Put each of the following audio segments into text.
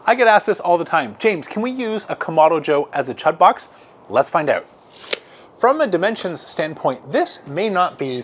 I get asked this all the time. James, can we use a Kamado Joe as a Chud Box? Let's find out. From a dimensions standpoint, this may not be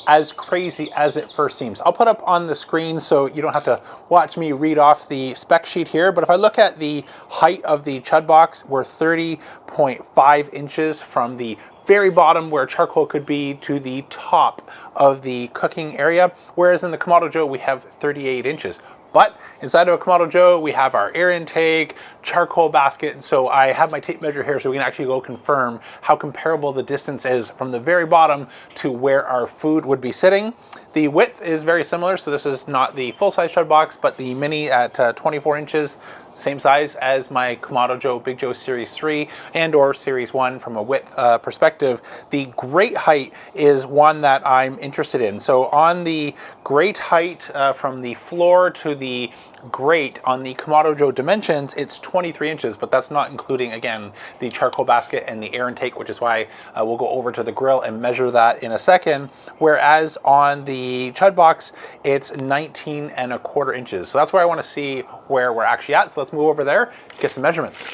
as crazy as it first seems. I'll put up on the screen so you don't have to watch me read off the spec sheet here, but if I look at the height of the Chud Box, we're 30.5 inches from the very bottom where charcoal could be to the top of the cooking area, whereas in the Kamado Joe we have 38 inches. But inside of a Kamado Joe, we have our air intake, charcoal basket, and so I have my tape measure here so we can actually go confirm how comparable the distance is from the very bottom to where our food would be sitting. The width is very similar, so this is not the full-size Chud Box, but the mini at 24 inches, same size as my Kamado Joe Big Joe Series 3 and or Series 1 from a width perspective. The grate height is one that I'm interested in. So on the grate height from the floor to the grate on the Kamado Joe dimensions, it's 23 inches, but that's not including, again, the charcoal basket and the air intake, which is why we'll go over to the grill and measure that in a second. Whereas on the Chud Box, it's 19.25 inches. So that's where I want to see where we're actually at. So let's move over there, get some measurements.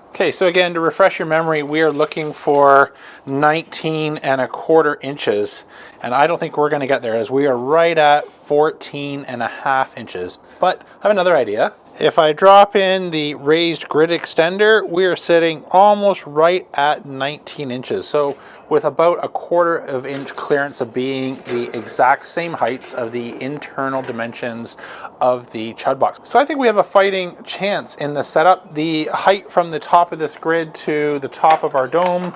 Okay, so again, to refresh your memory, we are looking for 19.25 inches, and I don't think we're going to get there as we are right at 14.5 inches. But I have another idea. If I drop in the raised grid extender, we are sitting almost right at 19 inches. So with about 1/4 inch clearance of being the exact same heights of the internal dimensions of the Chud Box. So I think we have a fighting chance in the setup. The height from the top of this grid to the top of our dome,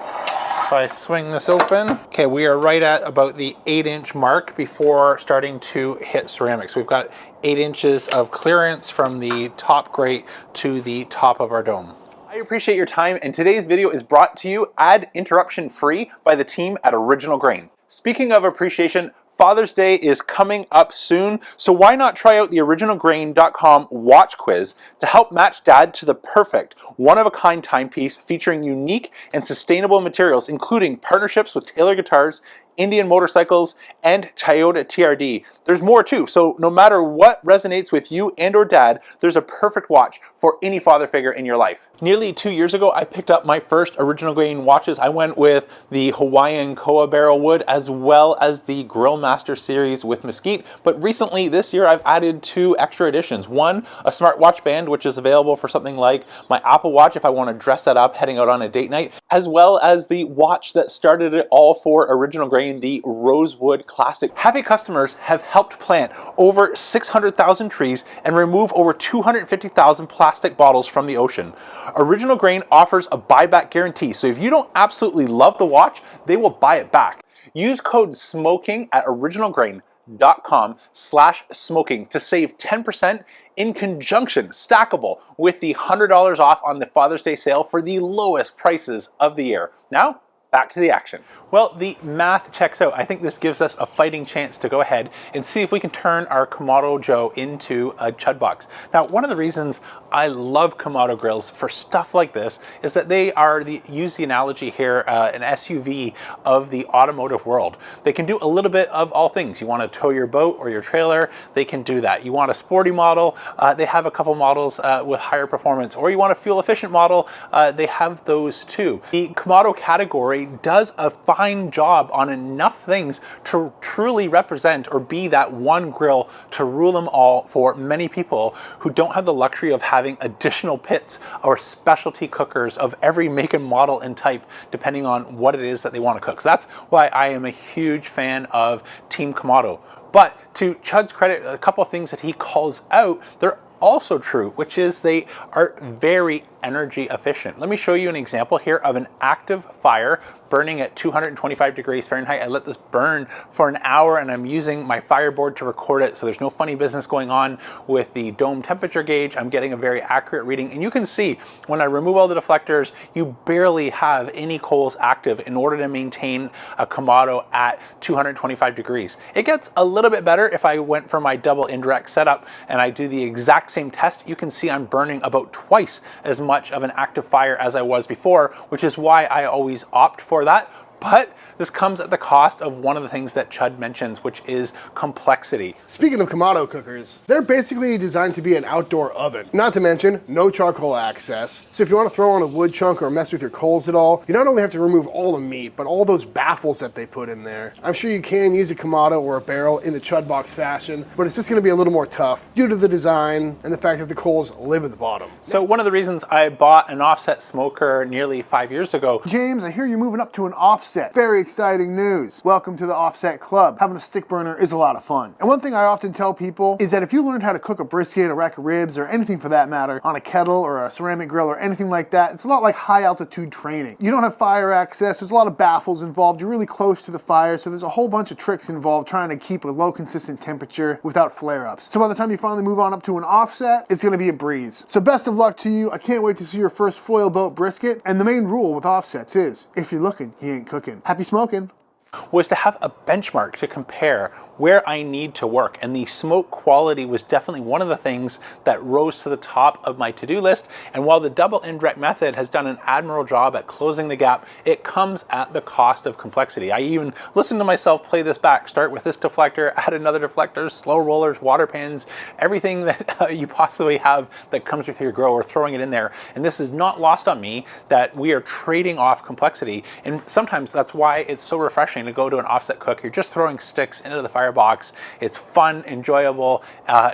if I swing this open, okay, we are right at about the 8-inch mark before starting to hit ceramics. We've got 8 inches of clearance from the top grate to the top of our dome. I appreciate your time, and today's video is brought to you ad interruption free by the team at Original Grain. Speaking of appreciation, Father's Day is coming up soon, so why not try out the originalgrain.com watch quiz to help match dad to the perfect one-of-a-kind timepiece featuring unique and sustainable materials, including partnerships with Taylor Guitars, Indian Motorcycles, and Toyota TRD. There's more too, so no matter what resonates with you and or dad, there's a perfect watch for any father figure in your life. Nearly 2 years ago, I picked up my first Original Grain watches. I went with the Hawaiian Koa barrel wood as well as the Grill Master series with mesquite, but recently this year I've added 2 extra additions. One, a smartwatch band, which is available for something like my Apple Watch if I want to dress that up heading out on a date night, as well as the watch that started it all for Original Grain, the Rosewood Classic. Happy customers have helped plant over 600,000 trees and remove over 250,000 plastic bottles from the ocean. Original Grain offers a buyback guarantee, so if you don't absolutely love the watch, they will buy it back. Use code SMOKING at originalgrain.com/smoking to save 10% in conjunction, stackable, with the $100 off on the Father's Day sale for the lowest prices of the year. Now, back to the action. Well, the math checks out. I think this gives us a fighting chance to go ahead and see if we can turn our Kamado Joe into a Chud Box. Now, one of the reasons I love Kamado grills for stuff like this is that they are, use the analogy here, an SUV of the automotive world. They can do a little bit of all things. You want to tow your boat or your trailer, they can do that. You want a sporty model, they have a couple models with higher performance, or you want a fuel efficient model, they have those too. The Kamado category does a fine job on enough things to truly represent or be that one grill to rule them all for many people who don't have the luxury of having additional pits or specialty cookers of every make and model and type depending on what it is that they want to cook. So that's why I am a huge fan of Team Kamado. But to Chud's credit, a couple of things that he calls out, they're also true, which is they are very energy efficient. Let me show you an example here of an active fire burning at 225 degrees Fahrenheit. I let this burn for an hour and I'm using my fireboard to record it, so there's no funny business going on with the dome temperature gauge. I'm getting a very accurate reading, and you can see when I remove all the deflectors, you barely have any coals active in order to maintain a Kamado at 225 degrees. It gets a little bit better if I went for my double indirect setup and I do the exact same test. You can see I'm burning about twice as much of an active fire as I was before, which is why I always opt for that. But This comes at the cost of one of the things that Chud mentions, which is complexity. Speaking of Kamado cookers, they're basically designed to be an outdoor oven. Not to mention, no charcoal access. So if you want to throw on a wood chunk or mess with your coals at all, you not only have to remove all the meat, but all those baffles that they put in there. I'm sure you can use a Kamado or a barrel in the Chud Box fashion, but it's just going to be a little more tough due to the design and the fact that the coals live at the bottom. So one of the reasons I bought an offset smoker nearly 5 years ago. James, I hear you're moving up to an offset. Very exciting news. Welcome to the offset club. Having a stick burner is a lot of fun. And one thing I often tell people is that if you learned how to cook a brisket, a rack of ribs, or anything for that matter, on a kettle or a ceramic grill or anything like that, it's a lot like high altitude training. You don't have fire access, there's a lot of baffles involved, you're really close to the fire, so there's a whole bunch of tricks involved trying to keep a low consistent temperature without flare-ups. So by the time you finally move on up to an offset, it's gonna be a breeze. So best of luck to you. I can't wait to see your first foil boat brisket. And the main rule with offsets is, if you're looking, you ain't cooking. Happy smoking. Was to have a benchmark to compare where I need to work, and the smoke quality was definitely one of the things that rose to the top of my to-do list. And while the double indirect method has done an admirable job at closing the gap, it comes at the cost of complexity. I even listened to myself play this back, start with this deflector, add another deflector, slow rollers, water pans, everything that you possibly have that comes with your grill, or throwing it in there. And this is not lost on me that we are trading off complexity, and sometimes that's why it's so refreshing to go to an offset cook. You're just throwing sticks into the firebox. It's fun, enjoyable,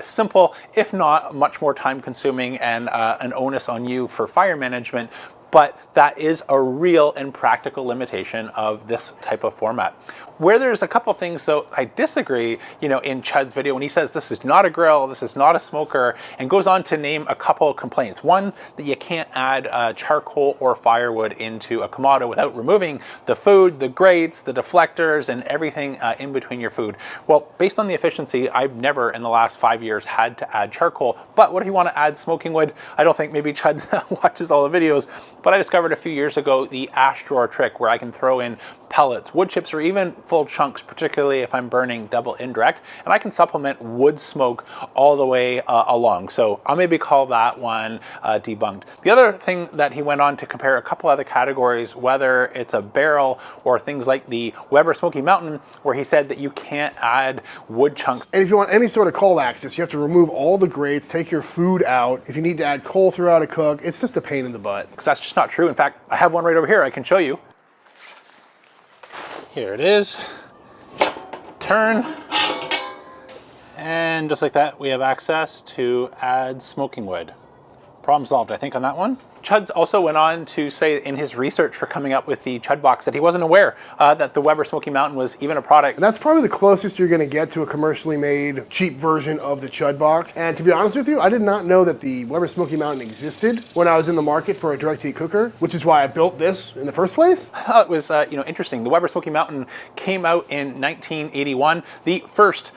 simple, if not much more time consuming and an onus on you for fire management. But that is a real and practical limitation of this type of format. Where there's a couple things though I disagree, in Chud's video when he says this is not a grill, this is not a smoker, and goes on to name a couple of complaints. One, that you can't add charcoal or firewood into a Kamado without removing the food, the grates, the deflectors, and everything in between your food. Well, based on the efficiency, I've never in the last 5 years had to add charcoal. But what if you want to add smoking wood? I don't think maybe Chud watches all the videos, but I discovered a few years ago the ash drawer trick where I can throw in pellets, wood chips, or even full chunks, particularly if I'm burning double indirect, and I can supplement wood smoke all the way along. So I'll maybe call that one debunked. The other thing that he went on to compare a couple other categories, whether it's a barrel or things like the Weber Smoky Mountain, where he said that you can't add wood chunks. And if you want any sort of coal access, you have to remove all the grates, take your food out. If you need to add coal throughout a cook, it's just a pain in the butt. Because that's just not true. In fact, I have one right over here I can show you. Here it is. Turn. And just like that, we have access to add smoking wood. Problem solved, I think, on that one. Chud also went on to say in his research for coming up with the Chud Box that he wasn't aware that the Weber Smoky Mountain was even a product. And that's probably the closest you're going to get to a commercially made cheap version of the Chud Box. And to be honest with you, I did not know that the Weber Smoky Mountain existed when I was in the market for a direct heat cooker, which is why I built this in the first place. I thought it was interesting. The Weber Smoky Mountain came out in 1981. The first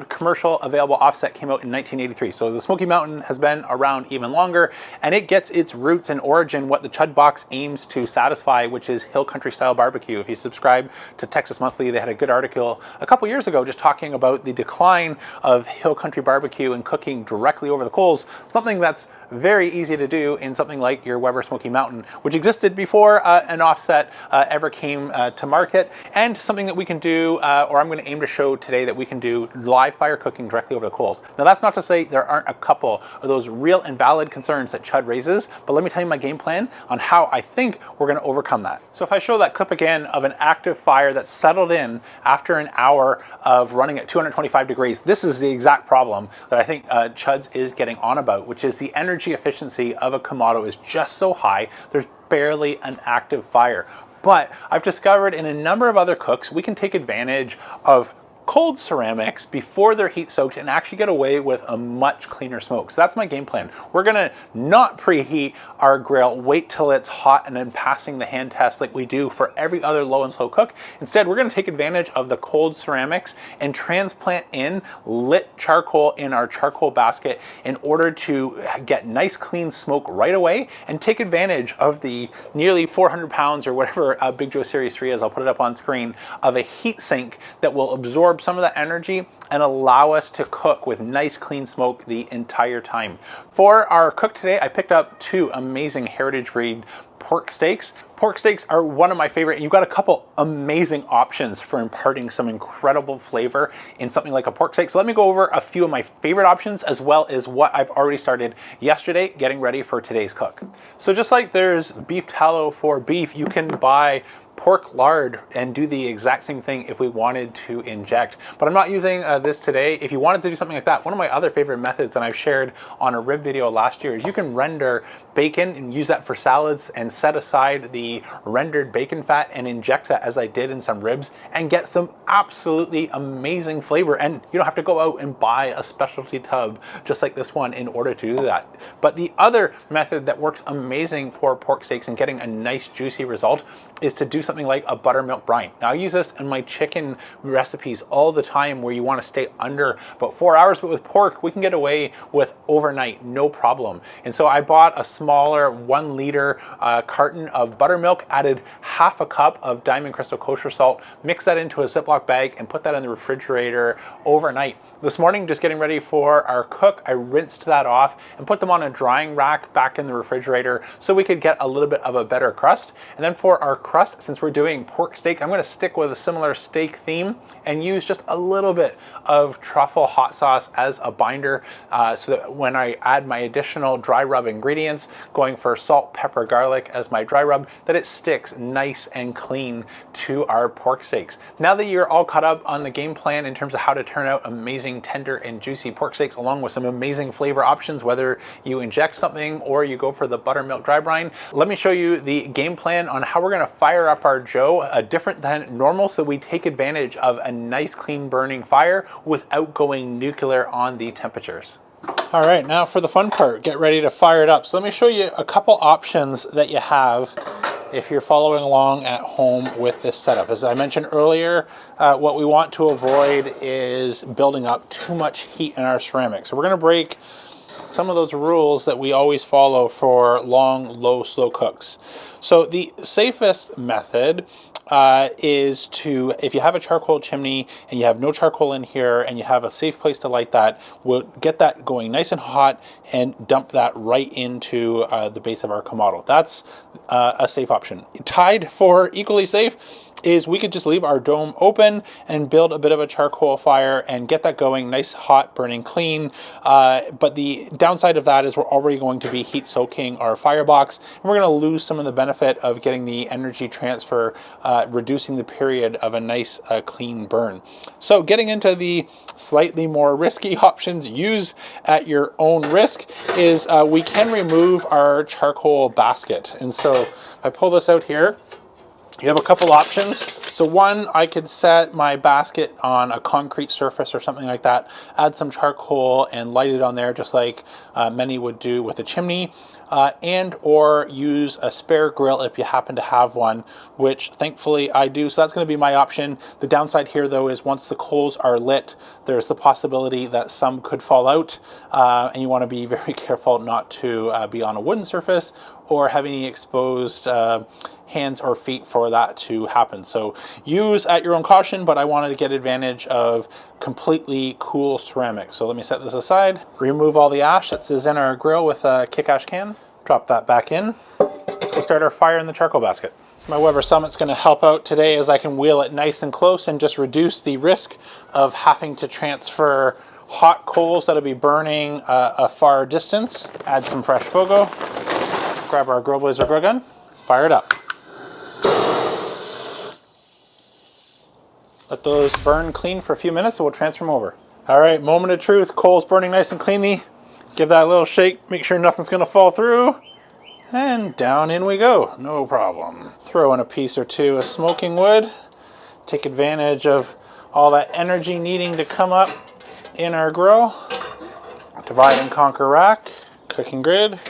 commercial available offset came out in 1983. So the Smoky Mountain has been around even longer, and it gets its roots and origin what the Chud Box aims to satisfy, which is hill country style barbecue. If you subscribe to Texas Monthly, they had a good article a couple years ago just talking about the decline of hill country barbecue and cooking directly over the coals, something that's very easy to do in something like your Weber Smoky Mountain, which existed before an offset ever came to market, and something that we can do, or I'm going to aim to show today that we can do live fire cooking directly over the coals. Now that's not to say there aren't a couple of those real and valid concerns that Chud raises, but let me tell you my game plan on how I think we're going to overcome that. So if I show that clip again of an active fire that's settled in after an hour of running at 225 degrees, this is the exact problem that I think Chud's is getting on about, which is the energy efficiency of a Kamado is just so high, there's barely an active fire. But I've discovered in a number of other cooks, we can take advantage of cold ceramics before they're heat soaked and actually get away with a much cleaner smoke. So that's my game plan. We're gonna not preheat our grill, wait till it's hot and then passing the hand test like we do for every other low and slow cook. Instead, we're gonna take advantage of the cold ceramics and transplant in lit charcoal in our charcoal basket in order to get nice clean smoke right away and take advantage of the nearly 400 pounds or whatever Big Joe Series 3 is, I'll put it up on screen, of a heat sink that will absorb absorb some of that energy and allow us to cook with nice clean smoke the entire time. For our cook today, I picked up 2 amazing heritage breed pork steaks. Pork steaks are one of my favorite, and you've got a couple amazing options for imparting some incredible flavor in something like a pork steak. So let me go over a few of my favorite options, as well as what I've already started yesterday getting ready for today's cook. So just like there's beef tallow for beef, you can buy pork lard and do the exact same thing if we wanted to inject. But I'm not using this today. If you wanted to do something like that, one of my other favorite methods, and I've shared on a rib video last year, is you can render bacon and use that for salads and set aside the rendered bacon fat and inject that, as I did in some ribs, and get some absolutely amazing flavor. And you don't have to go out and buy a specialty tub just like this one in order to do that. But the other method that works amazing for pork steaks and getting a nice juicy result is to do something like a buttermilk brine. Now I use this in my chicken recipes all the time, where you want to stay under about 4 hours, but with pork we can get away with overnight, no problem. And so I bought a smaller 1 liter carton of buttermilk, added half a cup of Diamond Crystal kosher salt, mixed that into a Ziploc bag and put that in the refrigerator overnight. This morning, just getting ready for our cook, I rinsed that off and put them on a drying rack back in the refrigerator so we could get a little bit of a better crust. And then for our crust, since we're doing pork steak, I'm going to stick with a similar steak theme and use just a little bit of truffle hot sauce as a binder, so that when I add my additional dry rub ingredients, going for salt, pepper, garlic as my dry rub, that it sticks nice and clean to our pork steaks. Now that you're all caught up on the game plan in terms of how to turn out amazing tender and juicy pork steaks, along with some amazing flavor options, whether you inject something or you go for the buttermilk dry brine, let me show you the game plan on how we're going to fire up our Joe different than normal, so we take advantage of a nice clean burning fire without going nuclear on the temperatures. All right, now for the fun part, get ready to fire it up. So let me show you a couple options that you have if you're following along at home with this setup. As I mentioned earlier, what we want to avoid is building up too much heat in our ceramics. So we're going to break some of those rules that we always follow for long, low, slow cooks. So the safest method is to, if you have a charcoal chimney and you have no charcoal in here and you have a safe place to light that, we'll get that going nice and hot and dump that right into the base of our Kamado. That's a safe option. Tied for equally safe is we could just leave our dome open and build a bit of a charcoal fire and get that going nice, hot, burning clean. But the downside of that is we're already going to be heat soaking our firebox, and we're going to lose some of the benefit of getting the energy transfer, reducing the period of a nice clean burn. So getting into the slightly more risky options, use at your own risk, is we can remove our charcoal basket. And so if I pull this out here, you have a couple options. So one, I could set my basket on a concrete surface or something like that, add some charcoal and light it on there just like many would do with a chimney, and or use a spare grill if you happen to have one, which thankfully I do. So that's going to be my option. The downside here though is once the coals are lit, there's the possibility that some could fall out, and you want to be very careful not to be on a wooden surface or have any exposed hands or feet for that to happen. So use at your own caution, but I wanted to get advantage of completely cool ceramics. So let me set this aside, remove all the ash that's in our grill with a kick ash can, drop that back in. Let's go start our fire in the charcoal basket. My Weber Summit's going to help out today as I can wheel it nice and close and just reduce the risk of having to transfer hot coals that'll be burning a far distance. Add some fresh Fogo, grab our Grill Blazer grill gun, fire it up. Let those burn clean for a few minutes and we'll transfer them over. All right, moment of truth. Coals burning nice and cleanly. Give that a little shake, make sure nothing's gonna fall through. And down in we go, no problem. Throw in a piece or two of smoking wood. Take advantage of all that energy needing to come up in our grill. Divide and conquer rack, cooking grid,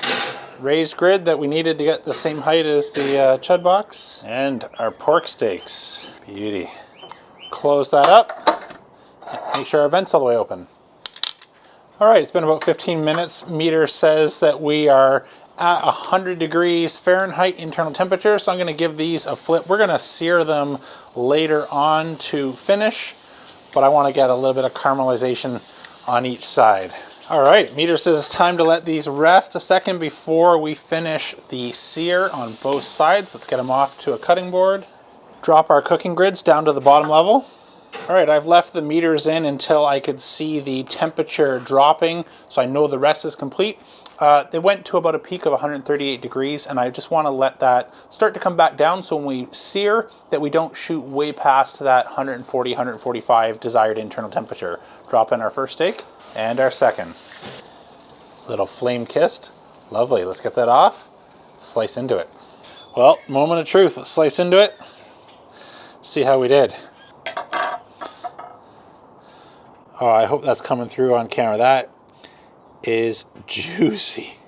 raised grid that we needed to get the same height as the Chud Box, and our pork steaks. Beauty. Close that up. Make sure our vent's all the way open. All right, it's been about 15 minutes. Meter says that we are at 100 degrees Fahrenheit internal temperature, so I'm going to give these a flip. We're going to sear them later on to finish, but I want to get a little bit of caramelization on each side. All right, meter says it's time to let these rest a second before we finish the sear on both sides. Let's get them off to a cutting board. Drop our cooking grids down to the bottom level. All right, I've left the meters in until I could see the temperature dropping, so I know the rest is complete. They went to about a peak of 138 degrees, and I just want to let that start to come back down so when we sear that we don't shoot way past that 140, 145 desired internal temperature. Drop in our first steak and our second. Little flame kissed. Lovely. Let's get that off. Slice into it. Well, moment of truth. Let's slice into it. See how we did. Oh, I hope that's coming through on camera. That is juicy.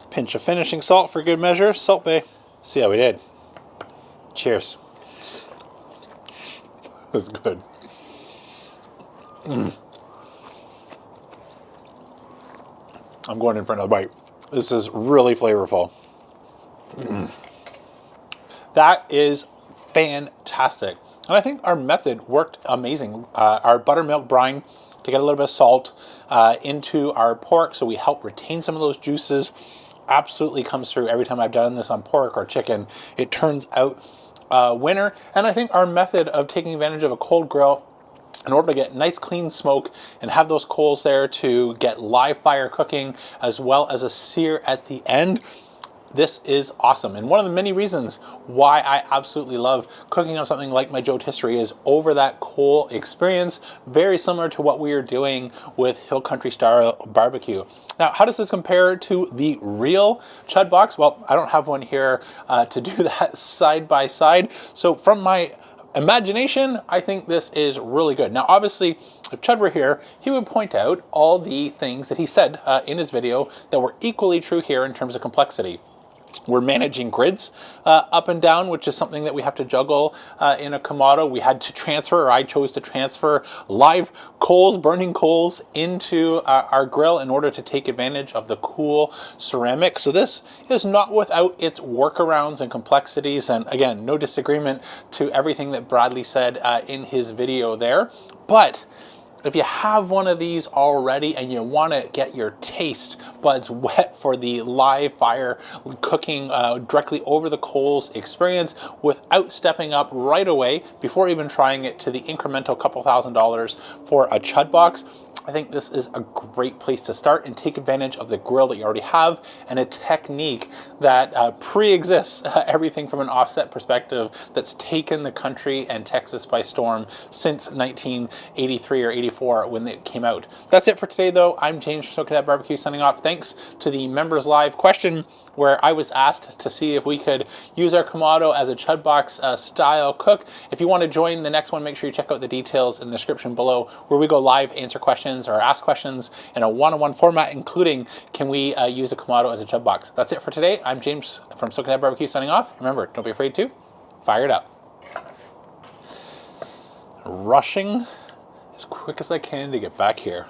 Pinch of finishing salt for good measure. Salt Bay. See how we did. Cheers. That's good. I'm going in for another bite. This is really flavorful. That is fantastic. And I think our method worked amazing. Our buttermilk brine to get a little bit of salt into our pork so we help retain some of those juices absolutely comes through every time I've done this on pork or chicken. It turns out winner. And I think our method of taking advantage of a cold grill in order to get nice clean smoke and have those coals there to get live fire cooking as well as a sear at the end, this is awesome. And one of the many reasons why I absolutely love cooking on something like my Joe Tisserie is over that coal experience, very similar to what we are doing with Hill Country style barbecue. Now, how does this compare to the real Chud Box? Well, I don't have one here to do that side by side. So from my imagination, I think this is really good. Now, obviously, if Chud were here, he would point out all the things that he said in his video that were equally true here in terms of complexity. We're managing grids up and down, which is something that we have to juggle in a Kamado. We had to transfer, or I chose to transfer live coals, burning coals into our grill in order to take advantage of the cool ceramic. So this is not without its workarounds and complexities. And again, no disagreement to everything that Bradley said in his video there. But if you have one of these already and you want to get your taste buds wet for the live fire cooking directly over the coals experience without stepping up right away before even trying it to the incremental couple $1,000s for a Chud Box, I think this is a great place to start and take advantage of the grill that you already have and a technique that pre-exists everything from an offset perspective that's taken the country and Texas by storm since 1983 or 84 when it came out. That's it for today, though. I'm James from Chud BBQ signing off. Thanks to the members live question where I was asked to see if we could use our Kamado as a Chud Box style cook. If you want to join the next one, make sure you check out the details in the description below where we go live, answer questions or ask questions in a one-on-one format, including can we use a Kamado as a Chud Box. That's it for today. I'm James from Chud BBQ signing off. Remember, don't be afraid to fire it up. Rushing as quick as I can to get back here.